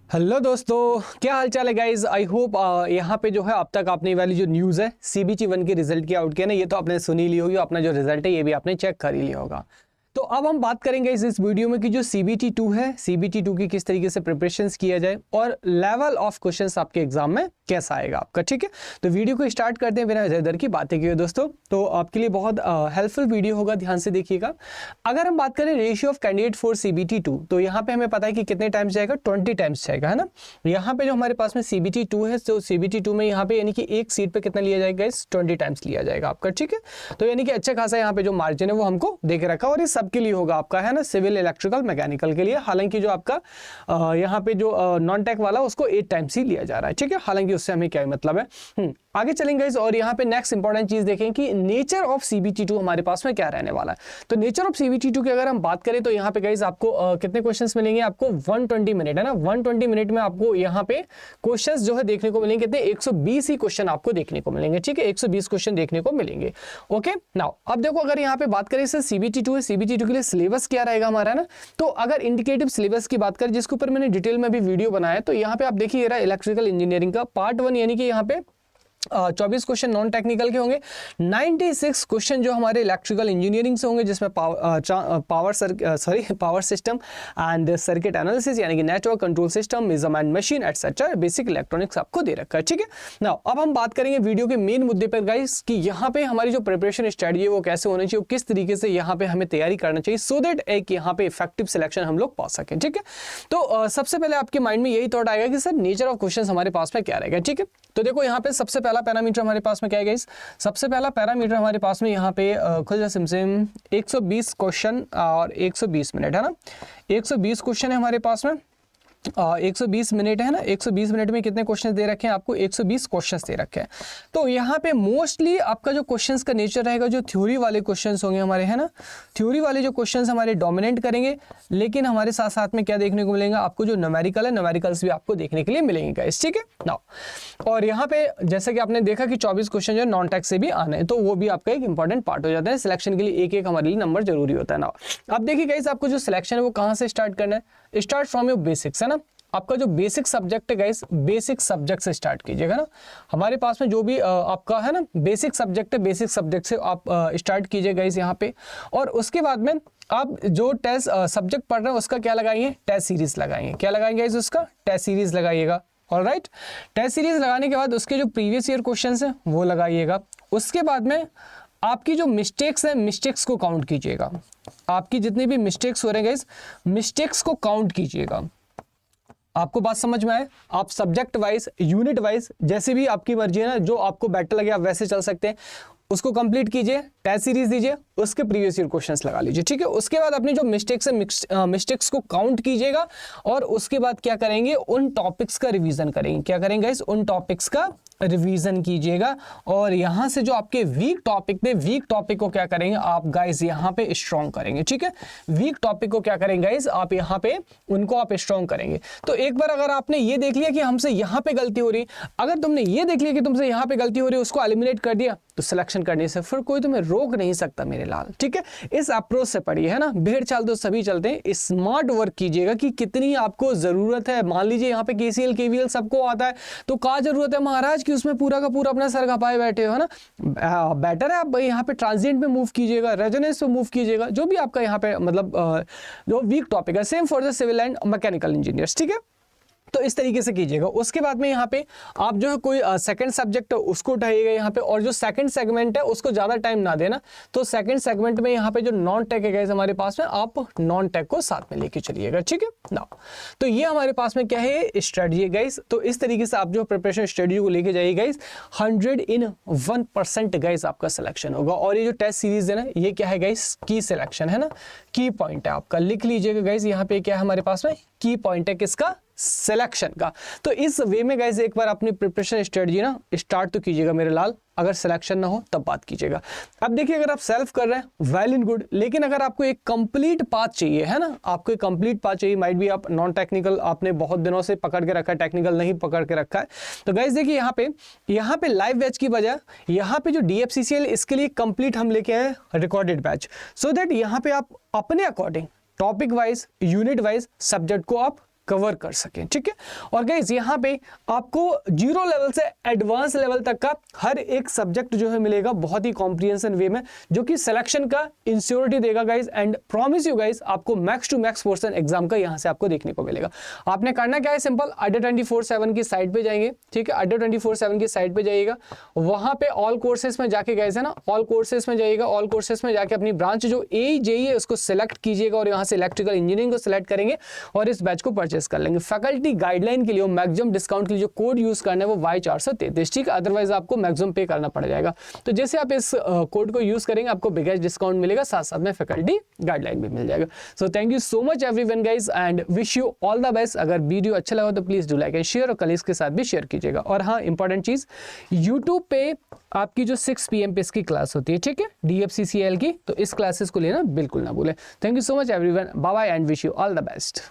Hello दोस्तों, क्या हाल चाल है गाइज। आई होप यहाँ पे जो है अब तक आपने वाली जो न्यूज़ है CBT 1 के रिजल्ट की आउट किया ना, ये तो आपने सुन ही ली होगी। अपना जो रिजल्ट है ये भी आपने चेक कर ही लिया होगा। तो अब हम बात करेंगे इस वीडियो में कि जो CBT 2 है, CBT 2 की किस तरीके से प्रिपरेशंस किया जाए और लेवल ऑफ क्वेश्चंस आपके एग्जाम में कैसा आएगा आपका। ठीक है, तो वीडियो को स्टार्ट करते हैं बिना इधर की बातें किए दोस्तों। तो आपके लिए बहुत हेल्पफुल वीडियो होगा, ध्यान से देखिएगा। अगर हम बात करें ratio of candidate for CBT 2, तो यहाँ पे हमें पता है कि कितने टाइम्स जाएगा, 20 टाइम्स जाएगा, है ना। यहाँ पे जो हमारे पास में CBT 2 है, तो CBT 2 में यहाँ पे यानी कि एक सीट पे कितना लिया जाएगा, इस 20 टाइम्स लिया जाएगा आपका। ठीक है, तो यानी कि अच्छा खासा यहाँ पे जो मार्जिन है वो हमको दे के रखा, और ये सबके लिए होगा आपका, है ना, सिविल, इलेक्ट्रिकल, मैकेनिकल के लिए। हालांकि जो आपका यहाँ पे जो नॉन टेक वाला उसको 8 टाइम्स ही लिया जा रहा है। ठीक है, हालांकि उससे हमें क्या मतलब है। आगे चलेंगे इस, और यहाँ पे नेक्स्ट इंपॉर्टेंट चीज देखें कि नेचर ऑफ CBT 2 हमारे पास में क्या रहने वाला है। तो नेचर ऑफ CBT 2 की अगर हम बात करें तो यहाँ पे गाइस आपको कितने क्वेश्चंस मिलेंगे, आपको 120 मिनट, है ना। 120 मिनट में आपको यहाँ पे क्वेश्चंस जो है देखने को मिलेंगे, कितने 120 ही क्वेश्चन आपको देखने को मिलेंगे। ठीक है, 120 क्वेश्चन देखने को मिलेंगे। ओके, नाउ अब देखो, अगर यहाँ पे बात करें सर CBT 2 है, CBT 2 के लिए सिलेबस क्या रहेगा हमारा, ना। तो अगर इंडिकेटिव सिलेबस की बात करें, जिसके ऊपर मैंने डिटेल में भी वीडियो बनाया, तो यहाँ पे आप देखिए इलेक्ट्रिकल इंजीनियरिंग का पार्ट 1, यानी कि यहाँ पे 24 क्वेश्चन नॉन टेक्निकल के होंगे, 96 क्वेश्चन जो हमारे इलेक्ट्रिकल इंजीनियरिंग से होंगे, जिसमें power system and circuit analysis, यानी कि network control system, measurement machine etcetera, basic electronics आपको दे रखा है। ठीक है, नाउ अब हम बात करेंगे वीडियो के मेन मुद्दे पर गाइस, कि यहाँ पे हमारी जो प्रिपरेशन स्ट्रेटजी है वो कैसे होनी चाहिए, किस तरीके से यहाँ पे हमें तैयारी करना चाहिए, सो दैट एक यहाँ पे इफेक्टिव सिलेक्शन हम लोग पा सकें। ठीक है, तो सबसे पहले आपके माइंड में यही थॉट आएगा कि सर नेचर ऑफ क्वेश्चन हमारे पास में क्या रहेगा। ठीक है, तो देखो यहाँ पे सबसे पहला पैरामीटर हमारे पास में क्या है गाइस, सबसे पहला पैरामीटर हमारे पास में यहाँ पे खुद जा सिम 120 क्वेश्चन और 120 मिनट, है ना। 120 क्वेश्चन है हमारे पास में, 120 मिनट है ना। 120 मिनट में कितने क्वेश्चंस दे रखे हैं आपको, 120 क्वेश्चंस दे रखे हैं। तो यहाँ पे मोस्टली आपका जो क्वेश्चंस का नेचर रहेगा, जो थ्योरी वाले क्वेश्चंस होंगे हमारे, है ना। थ्योरी वाले जो क्वेश्चंस हमारे डोमिनेट करेंगे, लेकिन हमारे साथ साथ में क्या देखने को मिलेगा आपको, जो न्यूमेरिकल है, न्यूमेरिकल्स भी आपको देखने के लिए मिलेंगे गाइस। ठीक है, नाउ और यहाँ पे जैसे कि आपने देखा कि 24 क्वेश्चन जो नॉन टेक से भी आने हैं, तो वो भी आपका एक इंपॉर्टेंट पार्ट हो जाता है सिलेक्शन के लिए। एक एक हमारे लिए नंबर जरूरी होता है ना। अब देखिए गाइस, आपको जो सिलेक्शन है वो कहाँ से स्टार्ट करना है, स्टार्ट फ्रॉम योर बेसिक्स, है ना। आपका जो बेसिक सब्जेक्ट है गाइस, बेसिक सब्जेक्ट से स्टार्ट कीजिएगा ना। हमारे पास में जो भी आपका है ना बेसिक सब्जेक्ट है, बेसिक सब्जेक्ट से आप स्टार्ट कीजिए गाइस यहाँ पे। और उसके बाद में आप जो टेस्ट सब्जेक्ट पढ़ रहे हैं उसका क्या लगाएंगे, टेस्ट सीरीज लगाएंगे। क्या लगाएंगे गाइस, उसका टेस्ट सीरीज लगाइएगा। ऑलराइट, टेस्ट सीरीज लगाने के बाद उसके जो प्रीवियस ईयर क्वेश्चंस हैं वो लगाइएगा। उसके बाद में आपकी जो मिस्टेक्स हैं, मिस्टेक्स को काउंट कीजिएगा। आपकी जितनी भी मिस्टेक्स हो रहे हैं गाइस, मिस्टेक्स को काउंट कीजिएगा। आपको बात समझ में आए, आप सब्जेक्ट वाइज, यूनिट वाइज, जैसे भी आपकी मर्जी है ना, जो आपको बेटर लगे आप वैसे चल सकते हैं। उसको कंप्लीट कीजिए, टेस्ट सीरीज दीजिए, उसके प्रीवियस ईयर क्वेश्चंस लगा लीजिए। ठीक है, उसके बाद अपनी जो मिस्टेक्स है, मिस्टेक्स को काउंट कीजिएगा। और उसके बाद क्या करेंगे, उन टॉपिक्स का रिवीजन करेंगे। क्या करेंगे गाइस, उन टॉपिक्स का रिवीजन कीजिएगा। और यहां से जो आपके वीक टॉपिक थे, वीक टॉपिक को क्या करेंगे आप गाइस यहाँ पे स्ट्रॉन्ग करेंगे। ठीक है, वीक टॉपिक को क्या करेंगे गाइस, आप यहाँ पे उनको आप स्ट्रॉन्ग करेंगे। तो एक बार अगर आपने ये देख लिया कि हमसे यहाँ पे गलती हो रही, अगर तुमने ये देख लिया कि तुमसे यहाँ पे गलती हो रही है, उसको एलिमिनेट कर दिया, तो सिलेक्शन करने से फिर कोई तुम्हें रोक नहीं सकता मेरे लाल। ठीक है, इस अप्रोच से पढ़िए, है ना। भेड़ चाल तो सभी चलते हैं, स्मार्ट वर्क कीजिएगा कि कितनी आपको जरूरत है। मान लीजिए यहाँ पे KCL KVL सबको आता है, तो क्या जरूरत है महाराज कि उसमें पूरा का पूरा अपना सर खपाए बैठे हो, है ना। बेटर है आप यहाँ पे ट्रांजिएंट पे मूव कीजिएगा, रेजोनेंस पे मूव कीजिएगा, जो भी आपका यहाँ पे मतलब जो वीक टॉपिक है। Same for the civil and mechanical engineers. ठीक है, तो इस तरीके से कीजिएगा। उसके बाद में यहाँ पे आप जो है कोई सेकंड सब्जेक्ट है उसको उठाइएगा यहाँ पे, और जो सेकंड सेगमेंट है उसको ज़्यादा टाइम ना देना। तो सेकंड सेगमेंट में यहाँ पे जो नॉन टेक है गाइस हमारे पास में, आप नॉन टेक को साथ में लेके चलिएगा। ठीक है ना, तो ये हमारे पास में क्या है, स्ट्रेटजी है गाइस। तो इस तरीके से आप जो प्रिपरेशन स्ट्रेटजी को लेके जाइए गाइस, 101% गाइस आपका सिलेक्शन होगा। और ये जो टेस्ट सीरीज है ना, ये क्या है गाइस, की सिलेक्शन है ना, की पॉइंट है आपका। लिख लीजिएगा गाइस, यहाँ पे क्या है हमारे पास में, की पॉइंट है किसका, सिलेक्शन का। तो इस वे में गाइस एक बार अपनी प्रिपरेशन स्ट्रेटजी ना स्टार्ट तो कीजिएगा मेरे लाल। अगर सिलेक्शन ना हो तब बात कीजिएगा। अब देखिए, अगर आप सेल्फ कर रहे हैं वेल एंड गुड, लेकिन अगर आपको एक कंप्लीट पाथ चाहिए, है ना, आपको एक कंप्लीट पाथ चाहिए, माइट भी आप नॉन टेक्निकल आपने बहुत दिनों से पकड़ के रखा है, टेक्निकल नहीं पकड़ के रखा है, तो गाइस देखिए यहाँ पे लाइव बैच की बजाय यहाँ पे जो DFCCL इसके लिए कंप्लीट हम लेके आए रिकॉर्डेड बैच, सो दैट यहाँ पे आप अपने according topic wise, unit wise subject को आप कवर कर सकें, ठीक है। और गाइस यहाँ पे आपको 0 लेवल से एडवांस लेवल तक का हर एक सब्जेक्ट जो है मिलेगा बहुत ही कॉम्प्रिहेंशन वे में, जो कि सिलेक्शन का इंश्योरिटी देगा guys, and promise you guys आपको max to max portion exam का यहाँ से आपको देखने को मिलेगा। आपने करना क्या है, सिंपल अड्डा 24/7 की साइट पे जाएंगे, ठीक है, अड्डा 24/7 की साइट पे जाइएगा, वहां पे ऑल कोर्सेज में जाके गाइस है ना, ऑल कोर्सेज में जाइएगा, ऑल कोर्सेज में जाके अपनी ब्रांच जो AEJE है उसको सिलेक्ट कीजिएगा और यहाँ से इलेक्ट्रिकल इंजीनियरिंग को सिलेक्ट करेंगे और इस बैच को परचेस कर लेंगे। फैकल्टी गाइडलाइन के लिए मैक्सिमम डिस्काउंट के लिए जो कोड यूज करना है वो Y433, ठीक है, अदरवाइज आपको मैक्सिमम पे करना पड़ जाएगा। तो जैसे आप इस कोड को यूज करेंगे आपको बिगेस्ट डिस्काउंट मिलेगा, साथ साथ में फैकल्टी गाइडलाइन भी मिल जाएगा। So thank you so much everyone guys and wish you all the best. अगर वीडियो अच्छा लगा तो please do like and share और कलीग्स के साथ भी शेयर कीजिएगा। और हाँ, इंपॉर्टेंट चीज, यूट्यूब पे आपकी जो 6 PM पे इसकी क्लास होती है, ठीक है, DFCCL की, तो इस क्लासेस को लेना बिल्कुल ना भूलें। Thank you so much everyone, bye bye and wish you all the best.